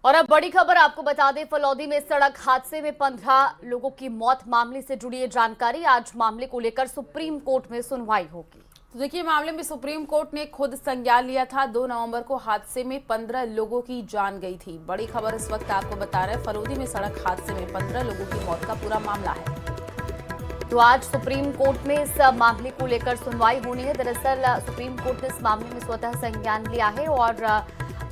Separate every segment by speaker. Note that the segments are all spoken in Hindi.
Speaker 1: और अब बड़ी खबर आपको बता दें, फलौदी में सड़क हादसे में 15 लोगों की मौत मामले से जुड़ी है जानकारी। आज मामले को लेकर सुप्रीम कोर्ट में सुनवाई होगी।
Speaker 2: तो देखिए, मामले में सुप्रीम कोर्ट ने खुद संज्ञान लिया था। 2 नवंबर को हादसे में 15 लोगों की जान गई थी। बड़ी खबर इस वक्त आपको बता रहे हैं, फलौदी में सड़क हादसे में 15 लोगों की मौत का पूरा मामला है।
Speaker 1: तो आज सुप्रीम कोर्ट में इस मामले को लेकर सुनवाई होनी है। दरअसल सुप्रीम कोर्ट ने इस मामले में स्वतः संज्ञान लिया है और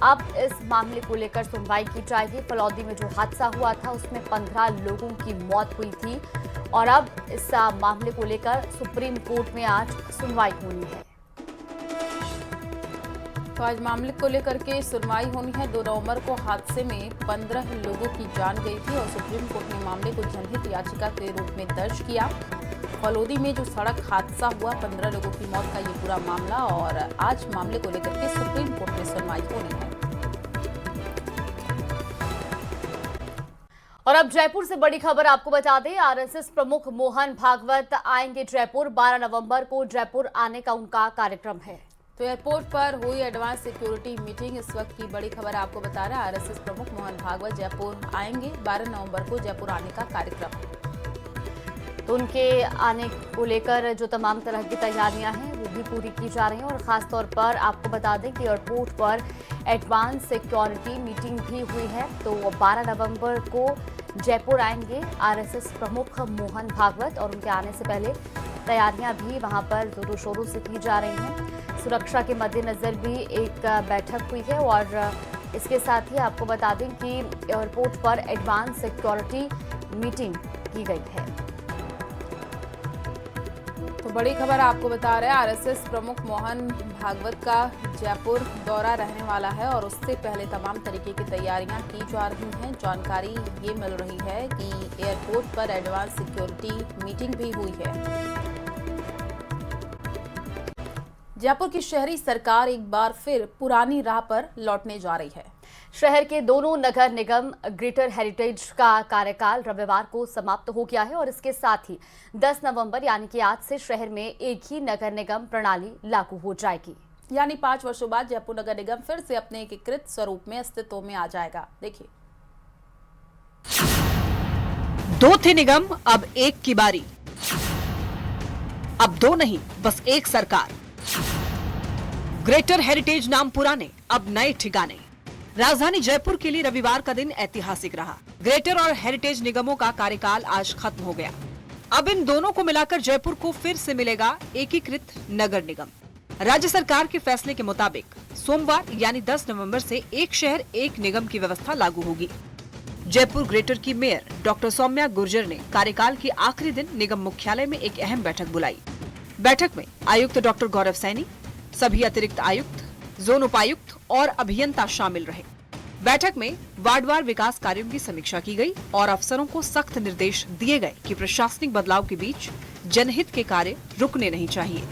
Speaker 1: अब इस मामले को लेकर सुनवाई की जाएगी। फलौदी में जो हादसा हुआ था उसमें 15 लोगों की मौत हुई थी और अब इस मामले को लेकर सुप्रीम कोर्ट में आज सुनवाई होनी है।
Speaker 2: तो आज मामले को लेकर के सुनवाई होनी है। 2 नवंबर को हादसे में 15 लोगों की जान गई थी और सुप्रीम कोर्ट ने मामले को जनहित याचिका के रूप में दर्ज किया। फलौदी में जो सड़क हादसा हुआ, 15 लोगों की मौत का ये पूरा मामला, और आज मामले को लेकर के सुप्रीम कोर्ट में सुनवाई होनी है।
Speaker 1: और अब जयपुर से बड़ी खबर आपको बता दें, आरएसएस प्रमुख मोहन भागवत आएंगे जयपुर। 12 नवंबर को जयपुर आने का उनका कार्यक्रम है।
Speaker 2: तो एयरपोर्ट पर हुई एडवांस सिक्योरिटी मीटिंग इस वक्त की बड़ी खबर आपको बता रहा है। आरएसएस प्रमुख मोहन भागवत जयपुर आएंगे। 12 नवंबर को जयपुर आने का कार्यक्रम है।
Speaker 1: तो उनके आने को लेकर जो तमाम तरह की तैयारियां हैं वो भी पूरी की जा रही हैं और खासतौर पर आपको बता दें कि एयरपोर्ट पर एडवांस सिक्योरिटी मीटिंग भी हुई है। तो 12 नवंबर को जयपुर आएंगे आरएसएस प्रमुख मोहन भागवत और उनके आने से पहले तैयारियां भी वहां पर जोरों शोरों से की जा रही हैं। सुरक्षा के मद्देनजर भी एक बैठक हुई है और इसके साथ ही आपको बता दें कि एयरपोर्ट पर एडवांस सिक्योरिटी मीटिंग की गई है।
Speaker 2: तो बड़ी खबर आपको बता रहे हैं, आरएसएस प्रमुख मोहन भागवत का जयपुर दौरा रहने वाला है और उससे पहले तमाम तरीके की तैयारियां की जा रही हैं। जानकारी ये मिल रही है कि एयरपोर्ट पर एडवांस सिक्योरिटी मीटिंग भी हुई है। जयपुर की शहरी सरकार एक बार फिर पुरानी राह पर लौटने जा रही है।
Speaker 1: शहर के दोनों नगर निगम ग्रेटर हेरिटेज का कार्यकाल रविवार को समाप्त हो गया है और इसके साथ ही 10 नवंबर यानी कि आज से शहर में एक ही नगर निगम प्रणाली लागू हो जाएगी।
Speaker 2: यानी 5 वर्षों बाद जयपुर नगर निगम फिर से अपने एकीकृत स्वरूप में अस्तित्व में आ जाएगा। देखिए,
Speaker 3: 2 थे निगम, अब एक की बारी। अब 2 नहीं, बस एक सरकार। ग्रेटर हेरिटेज नाम पुराने, अब नए ठिकाने। राजधानी जयपुर के लिए रविवार का दिन ऐतिहासिक रहा। ग्रेटर और हेरिटेज निगमों का कार्यकाल आज खत्म हो गया। अब इन दोनों को मिलाकर जयपुर को फिर से मिलेगा एकीकृत नगर निगम। राज्य सरकार के फैसले के मुताबिक सोमवार यानी 10 नवंबर से एक शहर एक निगम की व्यवस्था लागू होगी। जयपुर ग्रेटर की मेयर डॉक्टर सौम्या गुर्जर ने कार्यकाल के आखिरी दिन निगम मुख्यालय में एक अहम बैठक बुलाई। बैठक में आयुक्त डॉक्टर गौरव सैनी, सभी अतिरिक्त आयुक्त, जोन उपायुक्त और अभियंता शामिल रहे। बैठक में वार्डवार विकास कार्यों की समीक्षा की गई और अफसरों को सख्त निर्देश दिए गए कि प्रशासनिक बदलाव के बीच जनहित के कार्य रुकने नहीं चाहिए।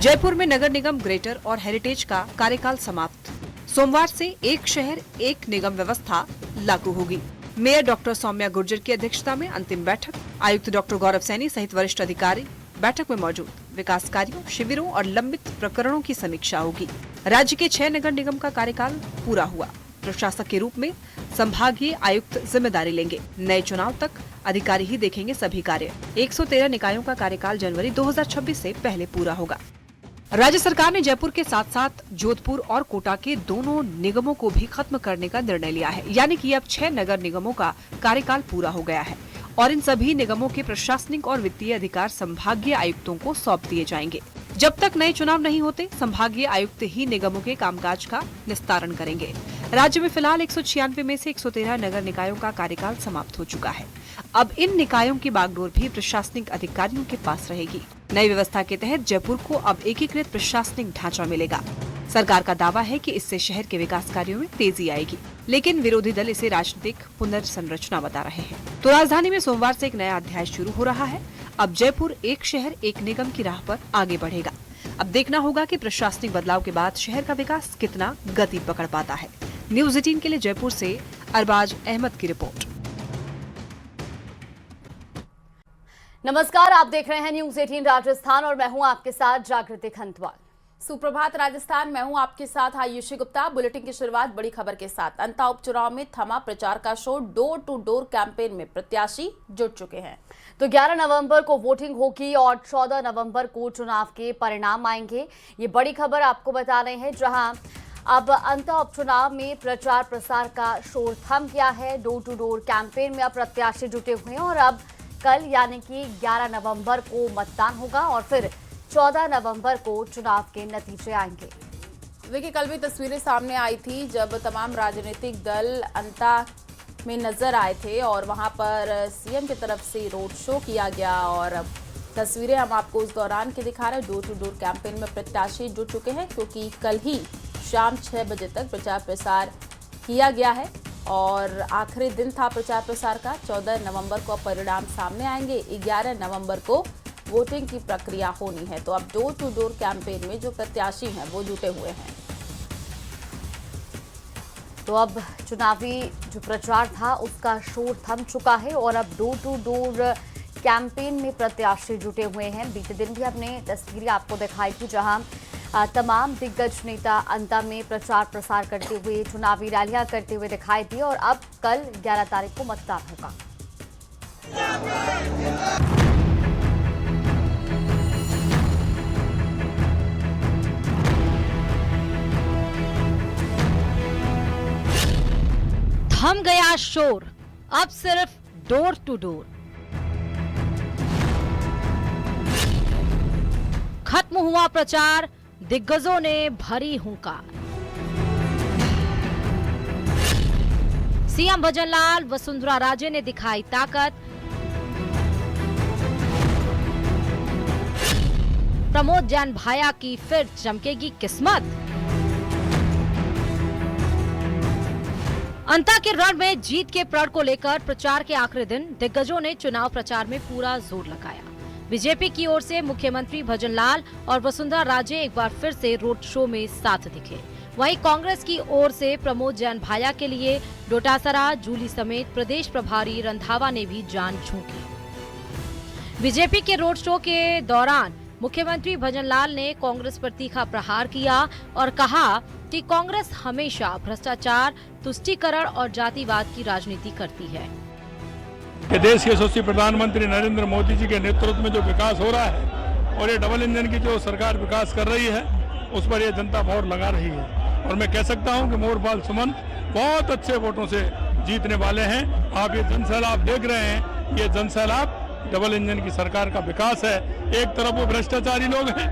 Speaker 3: जयपुर में नगर निगम ग्रेटर और हेरिटेज का कार्यकाल समाप्त। सोमवार से एक शहर एक निगम व्यवस्था लागू होगी। मेयर डॉक्टर सौम्या गुर्जर की अध्यक्षता में अंतिम बैठक, आयुक्त डॉक्टर गौरव सैनी सहित वरिष्ठ अधिकारी बैठक में मौजूद। विकास कार्यों, शिविरों और लंबित प्रकरणों की समीक्षा होगी। राज्य के 6 नगर निगम का कार्यकाल पूरा हुआ। प्रशासक के रूप में संभागीय आयुक्त जिम्मेदारी लेंगे। नए चुनाव तक अधिकारी ही देखेंगे सभी कार्य। 113 निकायों का कार्यकाल जनवरी 2026 से पहले पूरा होगा। राज्य सरकार ने जयपुर के साथ साथ जोधपुर और कोटा के दोनों निगमों को भी खत्म करने का निर्णय लिया है। यानी कि अब 6 नगर निगमों का कार्यकाल पूरा हो गया है और इन सभी निगमों के प्रशासनिक और वित्तीय अधिकार संभागीय आयुक्तों को सौंप दिए जाएंगे। जब तक नए चुनाव नहीं होते, संभागीय आयुक्त ही निगमों के कामकाज का निस्तारण करेंगे। राज्य में फिलहाल 196 में से 113 नगर निकायों का कार्यकाल समाप्त हो चुका है। अब इन निकायों की बागडोर भी प्रशासनिक अधिकारियों के पास रहेगी। नई व्यवस्था के तहत जयपुर को अब एकीकृत प्रशासनिक ढांचा मिलेगा। सरकार का दावा है कि इससे शहर के विकास कार्यों में तेजी आएगी, लेकिन विरोधी दल इसे राजनीतिक पुनर्संरचना बता रहे हैं। तो राजधानी में सोमवार से एक नया अध्याय शुरू हो रहा है। अब जयपुर एक शहर एक निगम की राह पर आगे बढ़ेगा। अब देखना होगा कि प्रशासनिक बदलाव के बाद शहर का विकास कितना गति पकड़ पाता है। न्यूज़ 18 के लिए जयपुर से अरबाज अहमद की रिपोर्ट।
Speaker 1: नमस्कार, आप देख रहे हैं न्यूज़ 18 राजस्थान और मैं हूं आपके साथ जागृति खंतवाल।
Speaker 2: सुप्रभात राजस्थान, मैं हूं आपके साथ आयुषी गुप्ता। बुलेटिन की शुरुआत बड़ी खबर के साथ। अंता उपचुनाव में थमा प्रचार का show. Door to door campaign में प्रत्याशी जुट चुके हैं।
Speaker 1: तो 11 नवंबर को वोटिंग होगी और 14 नवंबर को चुनाव के परिणाम आएंगे। ये बड़ी खबर आपको बता रहे हैं, जहां अब अंता उपचुनाव में प्रचार प्रसार का शोर थम गया है। डोर टू डोर कैंपेन में अब प्रत्याशी जुटे हुए हैं और अब कल यानी कि 11 नवंबर को मतदान होगा और फिर 14 नवंबर को चुनाव के नतीजे आएंगे।
Speaker 2: देखिए, कल भी तस्वीरें सामने आई थी जब तमाम राजनीतिक दल अंता में नजर आए थे और वहां पर सीएम की तरफ से रोड शो किया गया और तस्वीरें हम आपको उस दौरान के दिखा रहे हैं। डोर टू डोर कैंपेन में प्रत्याशी जुट चुके हैं क्योंकि कल ही शाम 6 बजे तक प्रचार प्रसार किया गया है और आखिरी दिन था प्रचार प्रसार का। 14 नवंबर को परिणाम सामने आएंगे। 11 नवंबर को वोटिंग की प्रक्रिया होनी है। तो अब डोर टू डोर कैंपेन में जो प्रत्याशी हैं वो जुटे हुए हैं।
Speaker 1: तो अब चुनावी जो प्रचार था उसका शोर थम चुका है और अब डोर टू डोर कैंपेन में प्रत्याशी जुटे हुए हैं। बीते दिन भी हमने तस्वीरें आपको दिखाई थी, जहां तमाम दिग्गज नेता अंता में प्रचार प्रसार करते हुए, चुनावी रैलियां करते हुए दिखाई दिए और अब कल 11 तारीख को मतदान होगा।
Speaker 4: थम गया शोर, अब सिर्फ डोर टू डोर। खत्म हुआ प्रचार, दिग्गजों ने भरी हुंकार। सीएम भजनलाल, वसुंधरा राजे ने दिखाई ताकत। प्रमोद जैन भाया की फिर चमकेगी किस्मत। अंता के रण में जीत के प्रण को लेकर प्रचार के आखिरी दिन दिग्गजों ने चुनाव प्रचार में पूरा जोर लगाया। बीजेपी की ओर से मुख्यमंत्री भजनलाल और वसुंधरा राजे एक बार फिर से रोड शो में साथ दिखे। वहीं कांग्रेस की ओर से प्रमोद जैन भाया के लिए डोटासरा, जूली समेत प्रदेश प्रभारी रंधावा ने भी जान झोंकी। बीजेपी के रोड शो के दौरान मुख्यमंत्री भजनलाल ने कांग्रेस पर तीखा प्रहार किया और कहा कि कांग्रेस हमेशा भ्रष्टाचार, तुष्टीकरण और जातिवाद की राजनीति करती है।
Speaker 5: कि देश के यशस्वी प्रधानमंत्री नरेंद्र मोदी जी के नेतृत्व में जो विकास हो रहा है और ये डबल इंजन की जो सरकार विकास कर रही है उस पर ये जनता मोहर लगा रही है और मैं कह सकता हूं कि मोहरपाल सुमन बहुत अच्छे वोटों से जीतने वाले हैं। आप ये जनसैलाब देख रहे हैं, ये जनसैलाब डबल इंजन की सरकार का विकास है। एक तरफ वो भ्रष्टाचारी लोग हैं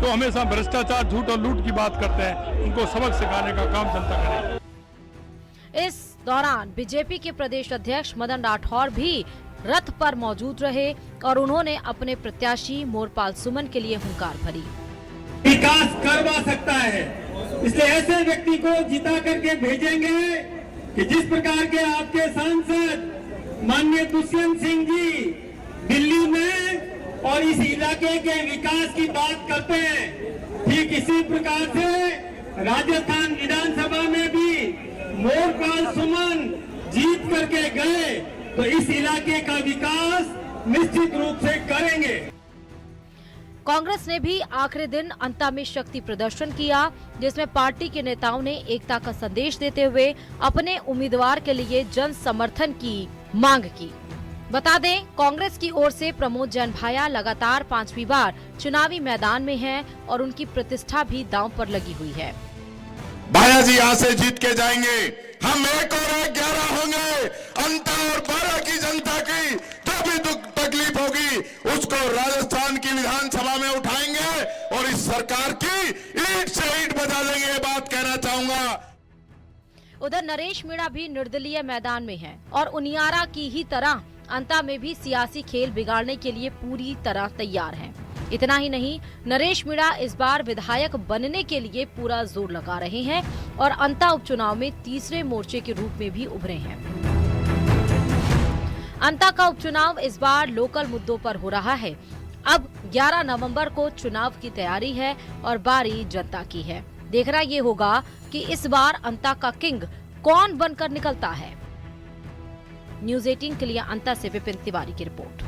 Speaker 5: तो हमेशा भ्रष्टाचार, झूठ और लूट की बात करते हैं, उनको सबक सिखाने का काम जनता करेगी।
Speaker 4: इस दौरान बीजेपी के प्रदेश अध्यक्ष मदन राठौर भी रथ पर मौजूद रहे और उन्होंने अपने प्रत्याशी मोहरपाल सुमन के लिए हुंकार भरी।
Speaker 6: विकास करवा सकता है, इसलिए ऐसे व्यक्ति को जिता करके भेजेंगे कि जिस प्रकार के आपके सांसद माननीय दुष्यंत सिंह जी दिल्ली में और इस इलाके के विकास की बात करते हैं, ठीक इसी प्रकार से राजस्थान विधानसभा में भी मोहरपाल सुमन जीत करके गए तो इस इलाके का विकास निश्चित रूप से करेंगे।
Speaker 4: कांग्रेस ने भी आखिरी दिन अंता में शक्ति प्रदर्शन किया, जिसमें पार्टी के नेताओं ने एकता का संदेश देते हुए अपने उम्मीदवार के लिए जन समर्थन की मांग की। बता दें, कांग्रेस की ओर से प्रमोद जैन भाया लगातार 5वीं बार चुनावी मैदान में हैं और उनकी प्रतिष्ठा भी दांव पर लगी हुई है।
Speaker 7: भाया जी यहाँ से जीत के जाएंगे, हम 1 और 1 11 होंगे। अंता और 12 की जनता की जो भी दुख तकलीफ होगी उसको राजस्थान की विधानसभा में उठाएंगे और इस सरकार की ईंट से ईंट बजा देंगे, ये बात कहना चाहूंगा।
Speaker 4: उधर नरेश मीणा भी निर्दलीय मैदान में हैं और उनियारा की ही तरह अंता में भी सियासी खेल बिगाड़ने के लिए पूरी तरह तैयार हैं। इतना ही नहीं, नरेश मीणा इस बार विधायक बनने के लिए पूरा जोर लगा रहे हैं और अंता उपचुनाव में तीसरे मोर्चे के रूप में भी उभरे हैं। अंता का उपचुनाव इस बार लोकल मुद्दों पर हो रहा है। अब 11 नवंबर को चुनाव की तैयारी है और बारी जनता की है। देखना ये होगा कि इस बार अंता का किंग कौन बनकर निकलता है। न्यूज़ 18 के लिए अंता से विपिन तिवारी की रिपोर्ट।